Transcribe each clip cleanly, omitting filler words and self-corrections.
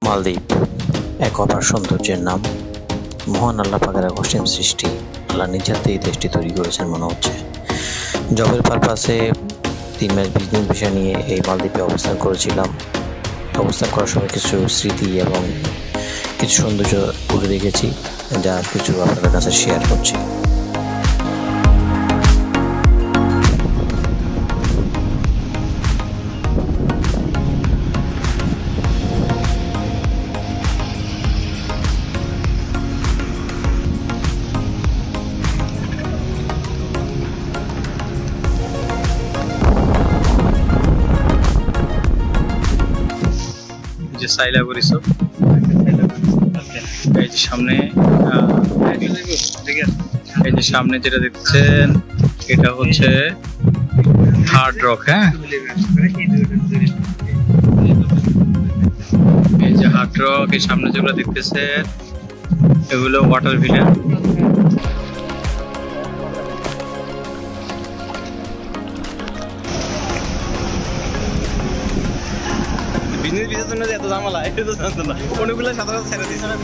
মালদ্বীপ এক অপার সৌন্দর্যের নাম। মহান আল্লাহ পাকের এক অসীম সৃষ্টি। আল্লাহ নিজের হাতে এই দেশটি তৈরি করেছেন মনে হচ্ছে। জবের পারপাসে 3 মাস বিজনেস বিষয় নিয়ে এই মালদ্বীপে অবস্থান করেছিলাম। অবস্থান করার সময় কিছু স্মৃতি এবং কিছু সৌন্দর্য ঘুরে দেখেছি, যা কিছু আপনাদের কাছে শেয়ার করছি। যে সাইলাগো রিসোর্ট, এই যে সামনে এই যে সামনে যেটা দেখছেন এটা হচ্ছে হার্ড রক। হ্যাঁ, এই যে হার্ড রক, এই সামনে যেগুলো দেখতেছেন এগুলো ওয়াটার ভিলা। বিজনেস ভিসার জন্য এত ঝামেলা, এটা তো জানতো না। অনেকগুলো সাধারণ ছেড়ে দিয়েছে না।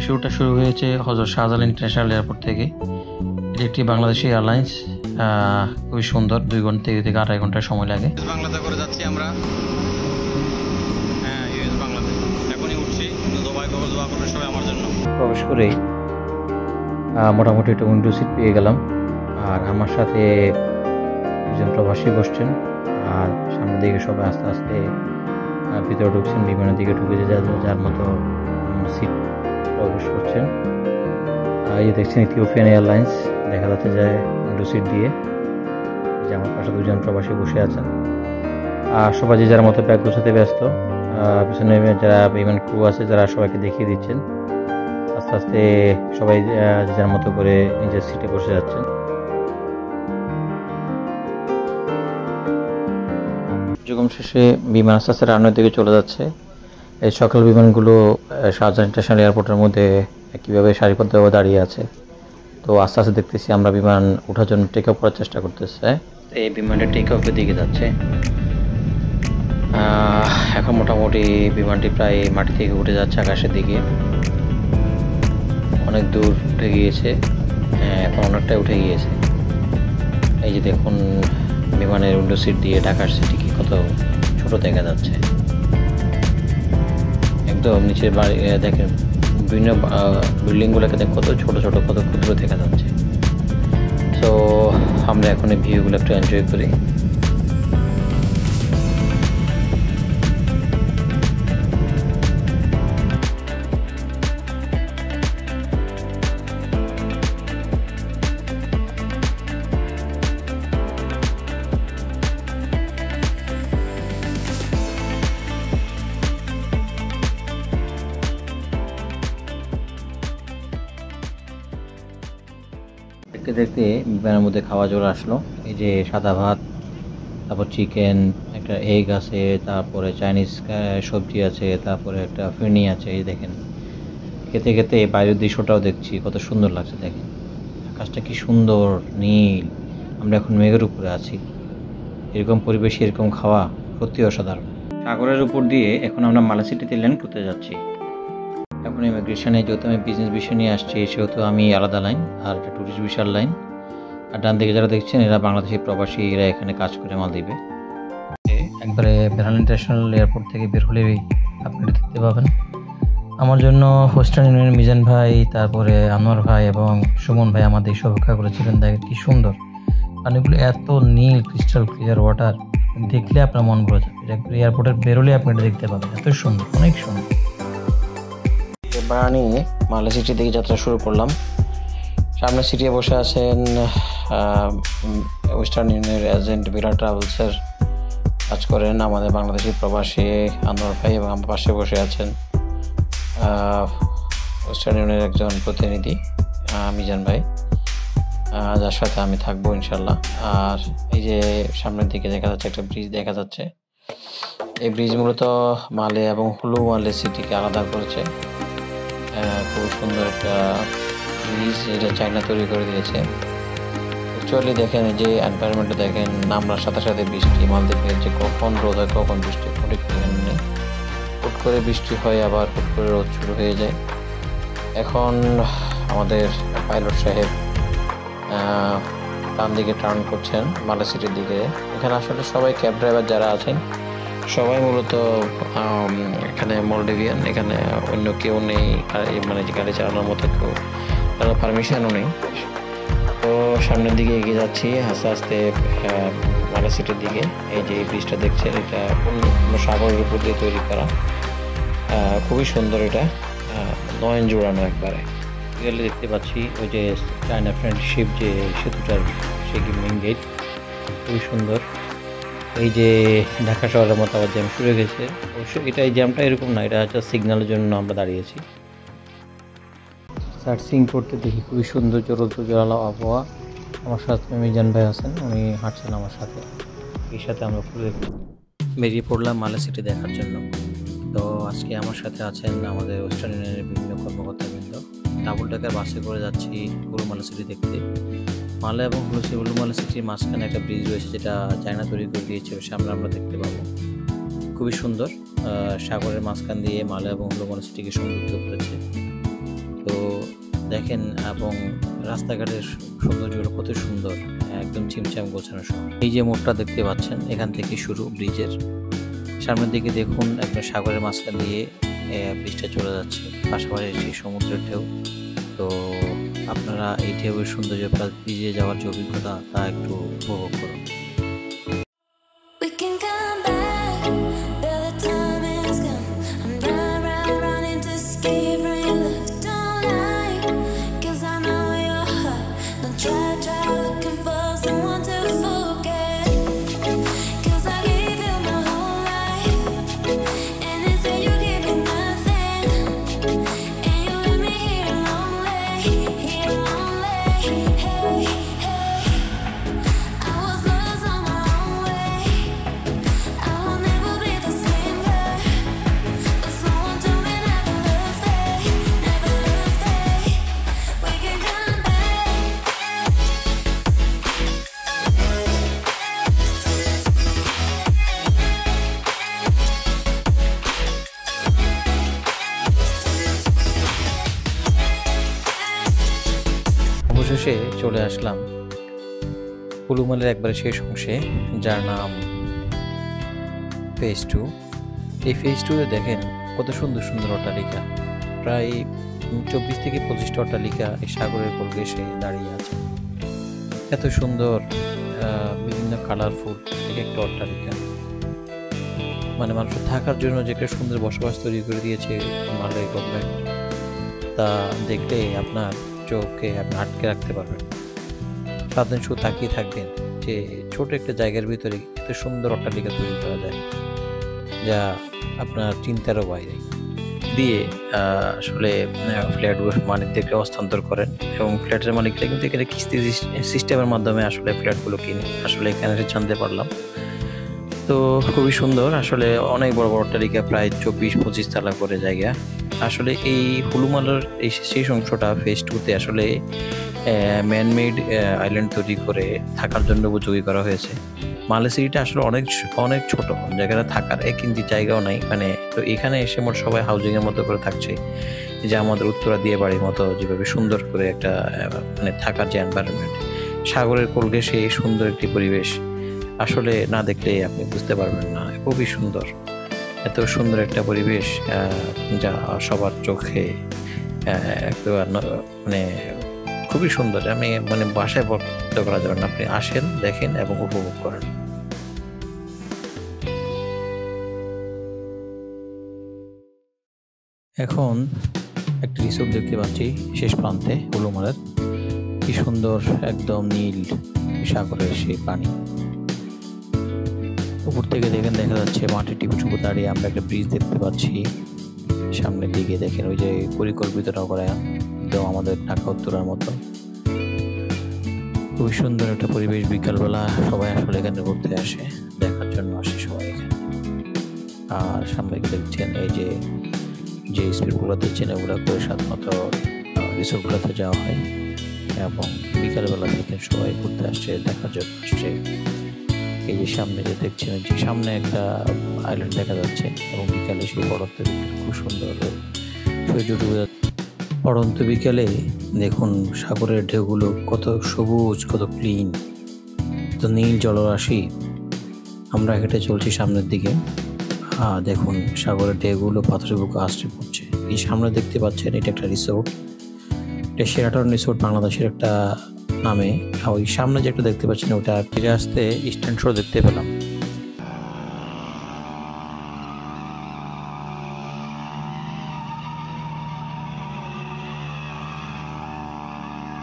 শুরুটা শুরু হয়েছে হযরত শাহজালাল ইন্টারন্যাশনাল এয়ারপোর্ট থেকে। এটি একটি বাংলাদেশি এয়ারলাইন্স, খুবই সুন্দর। 2 ঘন্টা থেকে 2.5 ঘন্টা সময় লাগে। বাংলাতে করে যাচ্ছি আমরা। হ্যাঁ, ইউএস বাংলাতে এখনই উঠছি। দুবাই কবর দোয়া করবে সবাই আমার জন্য। প্রবেশ করেই মোটামুটি একটা উইন্ডো সিট পেয়ে গেলাম। আর আমার সাথে দুজন প্রবাসী বসছেন, আর সামনের দিকে সবাই আস্তে আস্তে ভিতরে ঢুকছেন। বিমানের দিকে ঢুকে যার মতো সিট প্রবেশ করছেন। এই যে দেখছেন ইথিওপিয়ান এয়ারলাইন্স দেখা যাচ্ছে যে উইন্ডো সিট দিয়ে। যে আমার পাশে 2জন প্রবাসী বসে আছেন, আর সবাই যে যার মতো ব্যাগ গোছাতে ব্যস্ত। পিছনে যারা বিমান ক্রু আছে যারা সবাইকে দেখিয়ে দিচ্ছেন। আস্তে আস্তে সবাই যে যার মতো করে নিজের সিটে বসে যাচ্ছেন। কার্যক্রম শেষে বিমান আস্তে আস্তে রানওয়ের দিকে চলে যাচ্ছে। এই সকল বিমানগুলো শাহজালাল ইন্টারন্যাশনাল এয়ারপোর্টের মধ্যে কীভাবে সারিবদ্ধভাবে দাঁড়িয়ে আছে। তো আস্তে আস্তে দেখতেছি আমরা বিমান ওঠার জন্য টেক অফ করার চেষ্টা করতেছে। এই বিমানটা টেক অফের দিকে যাচ্ছে। এখন মোটামুটি বিমানটি প্রায় মাটি থেকে উঠে যাচ্ছে আকাশের দিকে। অনেক দূর উঠে গিয়েছে, এখন অনেকটাই উঠে গিয়েছে। এই যে দেখুন বিমানের উইন্ডো সিট দিয়ে ঢাকার সিটি কত ছোট দেখা যাচ্ছে। একদম নিচের বাড়ি দেখেন, বিভিন্ন বিল্ডিংগুলোকে দেখে কত ছোট ছোট কত ক্ষুদ্র দেখা যাচ্ছে। তো আমরা এখন এই ভিউগুলো একটু এনজয় করি। দেখতে দেখতে বিমানের মধ্যে খাওয়া জোর আসলো। এই যে সাদা ভাত, তারপর চিকেন, একটা এগ আছে, তারপরে চাইনিজ সবজি আছে, তারপরে একটা ফিরনি আছে। এই দেখেন খেতে খেতে বাইরের দৃশ্যটাও দেখছি, কত সুন্দর লাগছে। দেখেন আকাশটা কি সুন্দর নীল। আমরা এখন মেঘের উপরে আছি। এরকম পরিবেশে এরকম খাওয়া সত্যি অসাধারণ। সাগরের উপর দিয়ে এখন আমরা মালয়েশিয়াতে ল্যান্ড করতে যাচ্ছি। এখন ইমিগ্রেশনে যেহেতু আমি বিজনেস বিষয় নিয়ে আসছি, সেহেতু আমি আলাদা লাইন, আর একটা ট্যুরিস্ট ভিসার লাইন। আর ডান দিকে যারা দেখছেন এরা বাংলাদেশি প্রবাসী, এরা এখানে কাজ করে মালদ্বীপে। একবারে বেহালা ইন্টারন্যাশনাল এয়ারপোর্ট থেকে বের হলেই আপনি দেখতে পাবেন আমার জন্য ওয়েস্টার্ন ইউনিয়নের মিজান ভাই, তারপরে আনোয়ার ভাই এবং সুমন ভাই আমাদের এসে অপেক্ষা করেছিলেন। দেখেন কি সুন্দর পানিগুলো, এত নীল ক্রিস্টাল ক্লিয়ার ওয়াটার, দেখলে আপনার মন ভরে যাবে। এয়ারপোর্টের বেরোলে আপনি এটা দেখতে পাবেন, এত সুন্দর, অনেক সুন্দর। ভাড়া নিয়ে মালয়েশিয়া সিটি থেকে যাত্রা শুরু করলাম। সামনে সিটে বসে আছেন ওয়েস্টার্ন ইউনিয়নের এজেন্ট বিরাট ট্রাভেলসের কাজ করেন আমাদের বাংলাদেশি প্রবাসী আনোয়ার ভাই, এবং আমার পাশে বসে আছেন ওয়েস্টার্ন ইউনিয়নের একজন প্রতিনিধি মিজান ভাই। যার সাথে আমি থাকবো ইনশাল্লাহ। আর এই যে সামনের দিকে দেখা যাচ্ছে একটা ব্রিজ দেখা যাচ্ছে। এই ব্রিজ মূলত মালে এবং হুলু মালে সিটিকে আলাদা করেছে। খুব সুন্দর একটা ব্রিজ, এটা চায়না তৈরি করে দিয়েছে। অ্যাকচুয়ালি দেখেন এই যে এনভায়রনমেন্টটা দেখেন, নামলার সাথে সাথে বৃষ্টি, মালদ্বীপের যে কখন রোদ হয় কখন বৃষ্টি সঠিক ঠিকানা নেই। হুট করে বৃষ্টি হয় আবার হুট করে রোদ শুরু হয়ে যায়। এখন আমাদের পাইলট সাহেব ডান দিকে টার্ন করছেন মালে সিটির দিকে। এখানে আসলে সবাই ক্যাব ড্রাইভার যারা আছেন সবাই মূলত এখানে মলডোভিয়ান, এখানে অন্য কেউ নেই, মানে যে গাড়ি চালানোর মতো কেউ কারো পারমিশনও নেই। তো সামনের দিকে এগিয়ে যাচ্ছি আস্তে আস্তে মালে সিটির দিকে। এই যে এই ব্রিজটা দেখছেন, এটা সাগরের উপর দিয়ে তৈরি করা, খুবই সুন্দর। এটা নয়ন জোড়ানো একবারে। গেলে দেখতে পাচ্ছি ওই যে চায়না ফ্রেন্ডশিপ যে সেতুটার সে মেইন গেট, খুবই সুন্দর। এই যে ঢাকা শহরের মতো আবার জ্যাম শুরু হয়ে গেছে। অবশ্যই এটা এই জ্যামটা এরকম না, এটা হচ্ছে সিগন্যালের জন্য আমরা দাঁড়িয়েছি। সার্চিং করতে দেখি খুবই সুন্দর জোরালো আবহাওয়া। আমার সাথে মিজান ভাই আছেন, উনি হাঁটছেন আমার সাথে, এর সাথে আমরা ঘুরে বেরিয়ে পড়লাম মালে সিটি দেখার জন্য। তো আজকে আমার সাথে আছেন আমাদের ওয়েস্টার্ন ইউনিয়নের বিভিন্ন কর্মকর্তাবৃন্দ। ডাবল ডেকার বাসে করে যাচ্ছি হুলু মালে সিটি দেখতে। মালে এবং হুলু মালে সিটির মাঝখানে একটা ব্রিজ রয়েছে যেটা চায়না তৈরি করে দিয়েছে, সামনে আমরা দেখতে পাবো। খুবই সুন্দর, সাগরের মাঝখান দিয়ে মালে এবং হুলু মালে সিটিকে সংযুক্ত করেছে। তো দেখেন, এবং রাস্তাঘাটের সৌন্দর্যগুলো কত সুন্দর, একদম ছিমছাম গোছানো সহ। এই যে মোড়টা দেখতে পাচ্ছেন, এখান থেকে শুরু ব্রিজের। সামনের দিকে দেখুন একটা সাগরের মাঝখান দিয়ে ব্রিজটা চলে যাচ্ছে, পাশাপাশি সেই সমুদ্রের ঢেউ। তো আপনারা এই ঢেউয়ের সৌন্দর্য প্লাস ব্রিজে যাওয়ার যে অভিজ্ঞতা তা একটু উপভোগ করুন। অবশেষে চলে আসলাম হুলু মালের একবারে শেষ অংশে, যার নাম ফেজ 2। এই ফেজ 2-এ দেখেন কত সুন্দর সুন্দর অট্টালিকা, প্রায় 24 থেকে 25টা অট্টালিকা এই সাগরের কোল ঘেঁষে দাঁড়িয়ে আছে। এত সুন্দর বিভিন্ন কালারফুল এক একটা অট্টালিকা, মানে মানুষের থাকার জন্য যে একটা সুন্দর বসবাস তৈরি করে দিয়েছে মালদ্বীপ গভর্নমেন্ট, তা দেখলে আপনার চোখে আপনি আটকে রাখতে পারবেন। সারাদিন শুধু তাকিয়ে থাকবেন যে ছোট একটা জায়গার ভিতরে এত সুন্দর অট্টালিকা তৈরি করা যায়, যা আপনার চিন্তারও বাইরে দিয়ে আসলে ফ্ল্যাটগুলোর মালিকদেরকে হস্তান্তর করেন, এবং ফ্ল্যাটের মালিকরা কিন্তু এখানে কিস্তি সিস্টেমের মাধ্যমে আসলে ফ্ল্যাটগুলো কিনে। আসলে এখানে জানতে পারলাম, তো খুবই সুন্দর। আসলে অনেক বড় বড় অট্টালিকা, প্রায় 24-25 তলা করে জায়গা। আসলে এই হুলু মালের এই শেষ অংশটা ফেজ 2-তে আসলে ম্যানমেড আইল্যান্ড তৈরি করে থাকার জন্য উপযোগী করা হয়েছে। মালে সিটিটা আসলে অনেক ছোট, জায়গাটা থাকার 1 ইঞ্চি জায়গাও নাই মানে। তো এখানে এসে মোট সবাই হাউজিংয়ের মতো করে থাকছে, যে আমাদের উত্তরা দিয়ে বাড়ির মতো যেভাবে সুন্দর করে একটা মানে থাকার যে এনভায়রনমেন্ট, সাগরের কোল ঘেঁষে সুন্দর একটি পরিবেশ, আসলে না দেখলে আপনি বুঝতে পারবেন না। খুবই সুন্দর, এত সুন্দর একটা পরিবেশ যা সবার চোখে মানে খুবই সুন্দর। আমি মানে বাসায় ব্যক্ত করা যাবে না, আপনি আসেন, দেখেন এবং উপভোগ করেন। এখন একটি রিসোর্ট দেখতে পাচ্ছি শেষ প্রান্তে হুলু মালের। কি সুন্দর, একদম নীল সাগরের সেই পানি। উপর থেকে দেখেন দেখা যাচ্ছে মাটির টিপু দাঁড়িয়ে আমরা একটা ব্রিজ দেখতে পাচ্ছি। সামনের দিকে দেখেন ওই যে পরিকল্পিত নগরায়ন, একদম আমাদের ঢাকা উত্তরার মতো। খুবই সুন্দর একটা পরিবেশ। বিকালবেলা সবাই আসলে এখানে ঘুরতে আসে, দেখার জন্য আসে সবাই এখানে। আর সামনে দেখছেন এই যে স্পিডগুলো দেখছেন, এগুলো করে সাধারণত রিসোর্টগুলোতে যাওয়া হয় এবং বিকালবেলা দেখেন সবাই ঘুরতে আসছে, দেখার জন্য আসছে। এই যে সামনে যে দেখছেন, যে সামনে একটা আইল্যান্ড দেখা যাচ্ছে এবং বিকালে সেই পড়ন্ত বিকেল খুব সুন্দর সূর্য ডুবে যাচ্ছে। পড়ন্ত বিকেলে দেখুন সাগরের ঢেউগুলো কত সবুজ, কত ক্লিন, কত নীল জলরাশি। আমরা হেঁটে চলছি সামনের দিকে। দেখুন সাগরের ঢেউগুলো পাথরের বুকে আছড়ে পড়ছে। এই সামনে দেখতে পাচ্ছেন এটা একটা রিসোর্ট, এটা শেরাটন রিসোর্ট বাংলাদেশের একটা নামে। ওই সামনে যে একটা দেখতে পাচ্ছেন ওটা ফিরে আসতে ইস্টার্ন শো দেখতে পেলাম।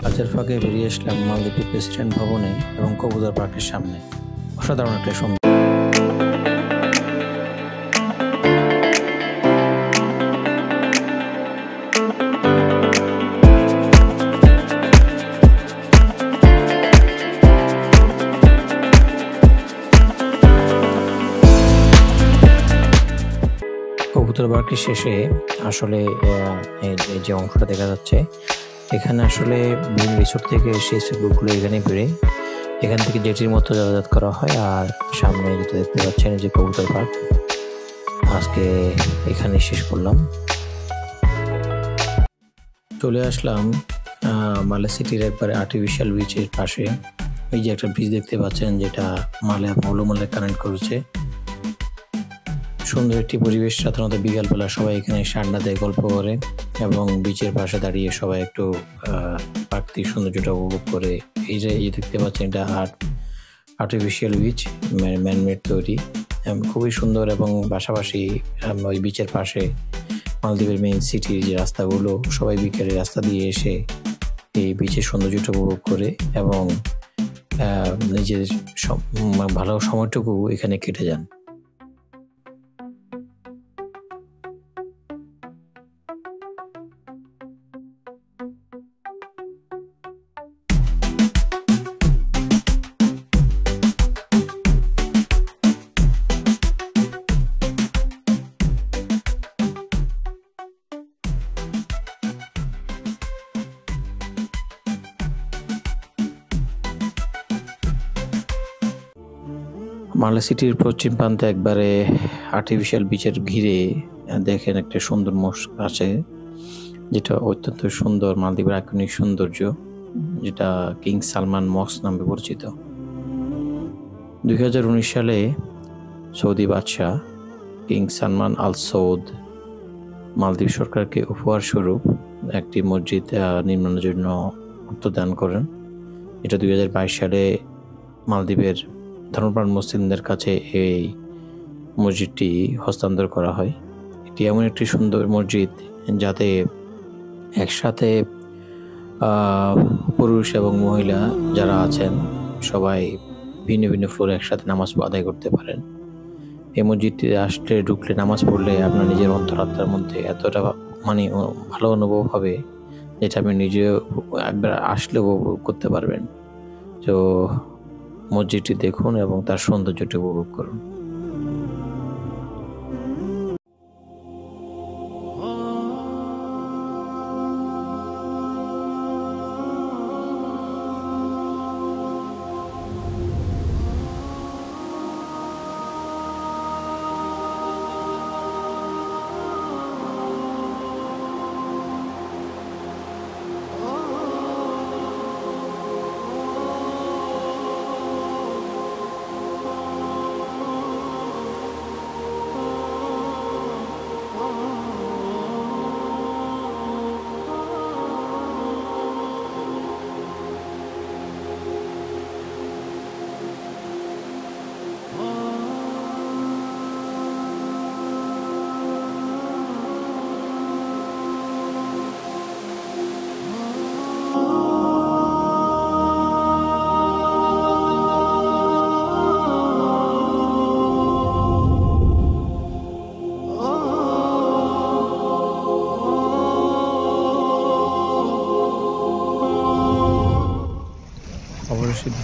কাজের ফাঁকে বেরিয়ে আসলাম মালদ্বীপের প্রেসিডেন্ট ভবনে এবং কবুতর পার্কের সামনে। অসাধারণ একটা সুন্দর। কবুতর পার্কের শেষে আসলে যে অংশটা দেখা যাচ্ছে, এখানে আসলে মেন রিসোর্ট থেকে সেই স্পিডবোটগুলো এখানে বেড়ে এখান থেকে জেটির মতো যাতায়াত করা হয়। আর সামনে যেটা দেখতে পাচ্ছেন যে কবুতর পার্ক। আজকে এখানে শেষ করলাম। চলে আসলাম মালে সিটির একবারে আর্টিফিশিয়াল বিচের পাশে। এই যে একটা ব্রিজ দেখতে পাচ্ছেন যেটা মালে মৌলমালে কানেক্ট করেছে। সুন্দর একটি পরিবেশ। সাধারণত বিকালবেলা সবাই এখানে আড্ডা দেয়, গল্প করে এবং বিচের পাশে দাঁড়িয়ে সবাই একটু প্রাকৃতিক সৌন্দর্যটা উপভোগ করে। এই যে দেখতে পাচ্ছেন এটা আর্টিফিশিয়াল বিচ, ম্যানমেড তৈরি, খুবই সুন্দর। এবং পাশাপাশি ওই বিচের পাশে মালদ্বীপের মেইন সিটির যে রাস্তাগুলো, সবাই বিকেলে রাস্তা দিয়ে এসে এই বিচের সৌন্দর্যটা উপভোগ করে এবং নিজের ভালো সময়টুকু এখানে কেটে যান। মালে সিটির পশ্চিম প্রান্তে একবারে আর্টিফিশিয়াল বিচের ঘিরে দেখেন একটা সুন্দর মস্ক আছে, যেটা অত্যন্ত সুন্দর, মালদ্বীপের আইকনিক সৌন্দর্য, যেটা কিং সালমান মস্ক নামে পরিচিত। 2019 সালে সৌদি বাদশাহ কিং সালমান আল সৌদ মালদ্বীপ সরকারকে উপহার স্বরূপ একটি মসজিদ নির্মাণের জন্য অর্থ দান করেন। এটা 2022 সালে মালদ্বীপের ধর্মপ্রাণ মুসলিমদের কাছে এই মসজিদটি হস্তান্তর করা হয়। এটি এমন একটি সুন্দর মসজিদ যাতে একসাথে পুরুষ এবং মহিলা যারা আছেন সবাই ভিন্ন ভিন্ন ফ্লোরে একসাথে নামাজ আদায় করতে পারেন। এই মসজিদটি আসলে ঢুকলে, নামাজ পড়লে আপনার নিজের অন্তরাত্মার মধ্যে এতটা ভালো অনুভব হবে যেটা আপনি নিজে একবার আসলে উপভোগ করতে পারবেন। তো মসজিদটি দেখুন এবং তার সৌন্দর্যটি উপভোগ করুন।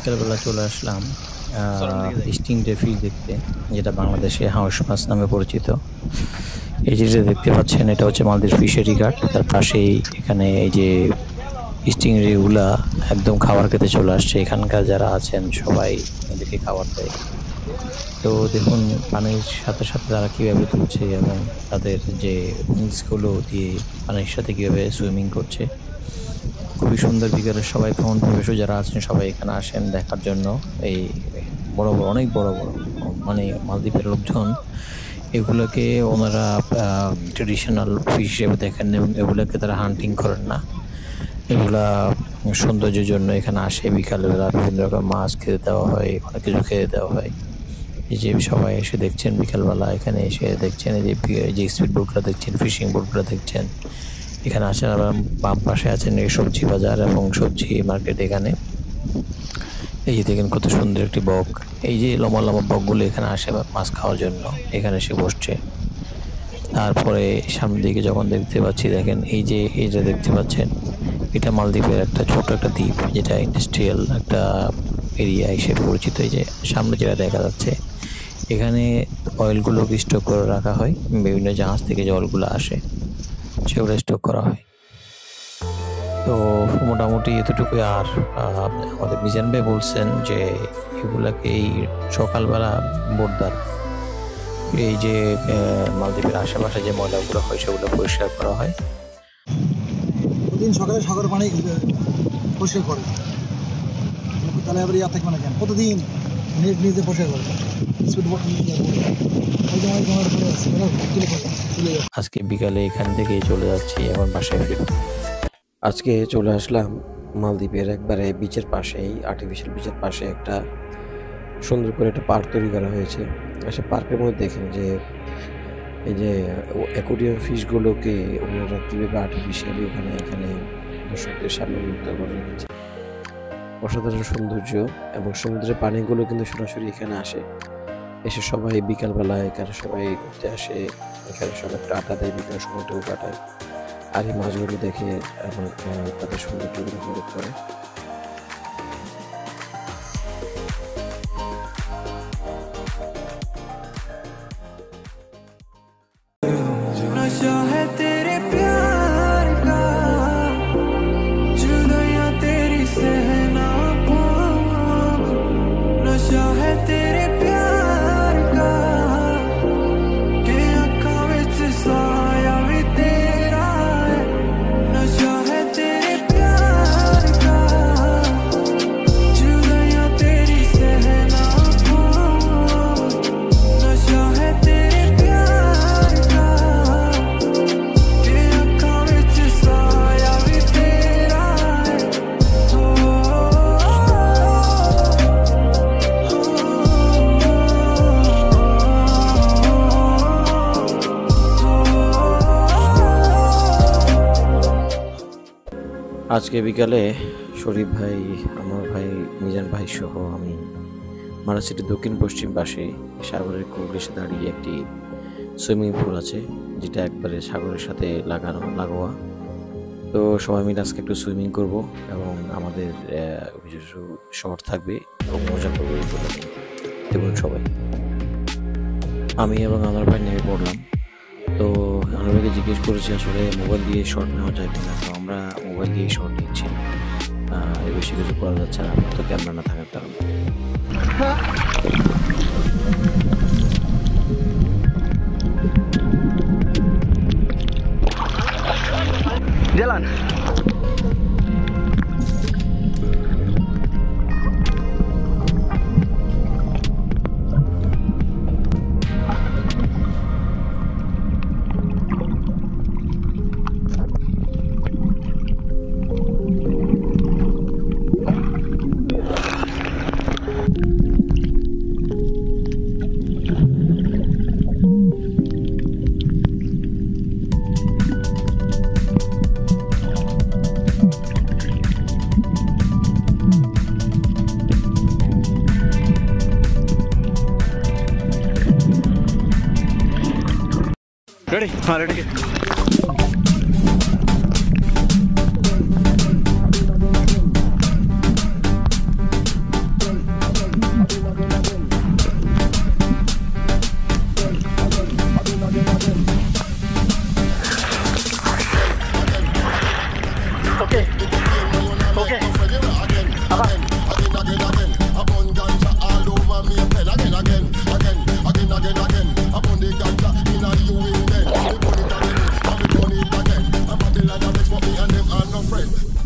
বিকালবেলা চলে আসলাম স্টিং রে ফিশ দেখতে, যেটা বাংলাদেশে হাউস মাছ নামে পরিচিত। এই যেটা দেখতে পাচ্ছেন এটা হচ্ছে মালদ্বীপ ফিশারি ঘাট, তার পাশেই এখানে এই যে স্টিং রেগুলা একদম খাবার খেতে চলে আসছে। এখানকার যারা আছেন সবাই এদেরকে খাবার দেয়। তো দেখুন পানির সাথে সাথে তারা কীভাবে তুলছে এবং তাদের যে উইংসগুলো দিয়ে পানির সাথে কীভাবে সুইমিং করছে, খুবই সুন্দর। বিকেলের সবাই ভ্রমণ প্রবেশও যারা আছেন সবাই এখানে আসেন দেখার জন্য। এই বড় বড় অনেক বড় বড় মানে মালদ্বীপের লোকজন এগুলোকে ওনারা ট্রেডিশনাল ফিশ হিসেবে দেখেন এবং এগুলোকে তারা হান্টিং করেন না। এগুলা সৌন্দর্যের জন্য এখানে আসে। বিকালবেলা বিভিন্ন রকম মাছ খেতে দেওয়া হয়, অনেক কিছু খেতে দেওয়া হয়। এই যে সবাই এসে দেখছেন বিকালবেলা এখানে এসে দেখছেন এই যে স্পিড বোটগুলো দেখছেন, ফিশিং বোটগুলো দেখছেন। এখানে আছেন আবার বাম পাশে আছেন এই সবজি বাজার এবং সবজি মার্কেট। এখানে এই যে দেখেন কত সুন্দর একটি বক, এই যে লম্বা লম্বা বকগুলো এখানে আসে মাছ খাওয়ার জন্য, এখানে এসে বসছে। তারপরে সামনের দিকে যখন দেখতে পাচ্ছি, দেখেন এই যে এইটা দেখতে পাচ্ছেন, এটা মালদ্বীপের একটা ছোট একটা দ্বীপ, যেটা ইন্ডাস্ট্রিয়াল একটা এরিয়া হিসেবে পরিচিত। এই যে সামনে যেটা দেখা যাচ্ছে, এখানে অয়েলগুলোকে স্টক করে রাখা হয়। বিভিন্ন জাহাজ থেকে যে অয়েলগুলো আসে সেগুলো স্টক করা হয়। তো মোটামুটি এতটুকুই। আর আমাদের মিজান ভাই বলছেন যে এগুলাকে এই সকালবেলা বোট দ্বারা এই যে মালদ্বীপের আশেপাশে যে ময়লাগুলো হয় সেগুলো পরিষ্কার করা হয়। প্রতিদিন সকালে সাগর পানি পরিষ্কার করে, তাহলে আবার ইয়া থাকবে না কেন? প্রতিদিন নিজে পরিষ্কার করে। আজকে বিকালে এখান থেকে চলে যাচ্ছি, এখন বাসায় ফিরব। আজকে চলে আসলাম মালদ্বীপের একবারে বিচের পাশেই, আর্টিফিশিয়াল বিচের পাশে একটা সুন্দর করে একটা পার্ক তৈরি করা হয়েছে। সে পার্কের মধ্যে দেখেন যে এই যে অ্যাকোয়ারিয়াম ফিশগুলোকে ওনারা কীভাবে আর্টিফিশিয়ালি এখানে দর্শকদের সামনে মুক্ত করে রেখেছে। অসাধারণ সৌন্দর্য, এবং সমুদ্রের পানিগুলো কিন্তু সরাসরি এখানে আসে। এসে সবাই বিকালবেলা এখানে সবাই ঘুরতে আসে, এখানে সবাই একটু আড্ডা দেয়, বিকাল সময়টাও কাটায়, আর এই মাছগুলো দেখে এবং তাদের সৌন্দর্যগুলো উপভোগ করে। আজকে বিকালে শরীফ ভাই, আমার ভাই মিজান ভাই সহ আমি মারা সিটির দক্ষিণ পশ্চিম পাশে সাগরের কোলে দাঁড়িয়ে একটি সুইমিং পুল আছে, যেটা একবারে সাগরের সাথে লাগোয়া। তো সবাই মিলে আজকে একটু সুইমিং করব এবং আমাদের কিছু শর্ট থাকবে এবং মজা করবো। এইগুলো দেখুন সবাই, আমি এবং আমার ভাই নেমে পড়লাম। তো আমার ভাইকে জিজ্ঞেস করেছি আসলে মোবাইল দিয়ে শর্ট নেওয়া যায় কিনা। তো আমরা মোবাইল দিয়ে শর্ট নিচ্ছি, এর বেশি কিছু করা যাচ্ছে না, তো ক্যামেরা না থাকার কারণে। জেলান रेडी? हाँ ready. me and them are no friend.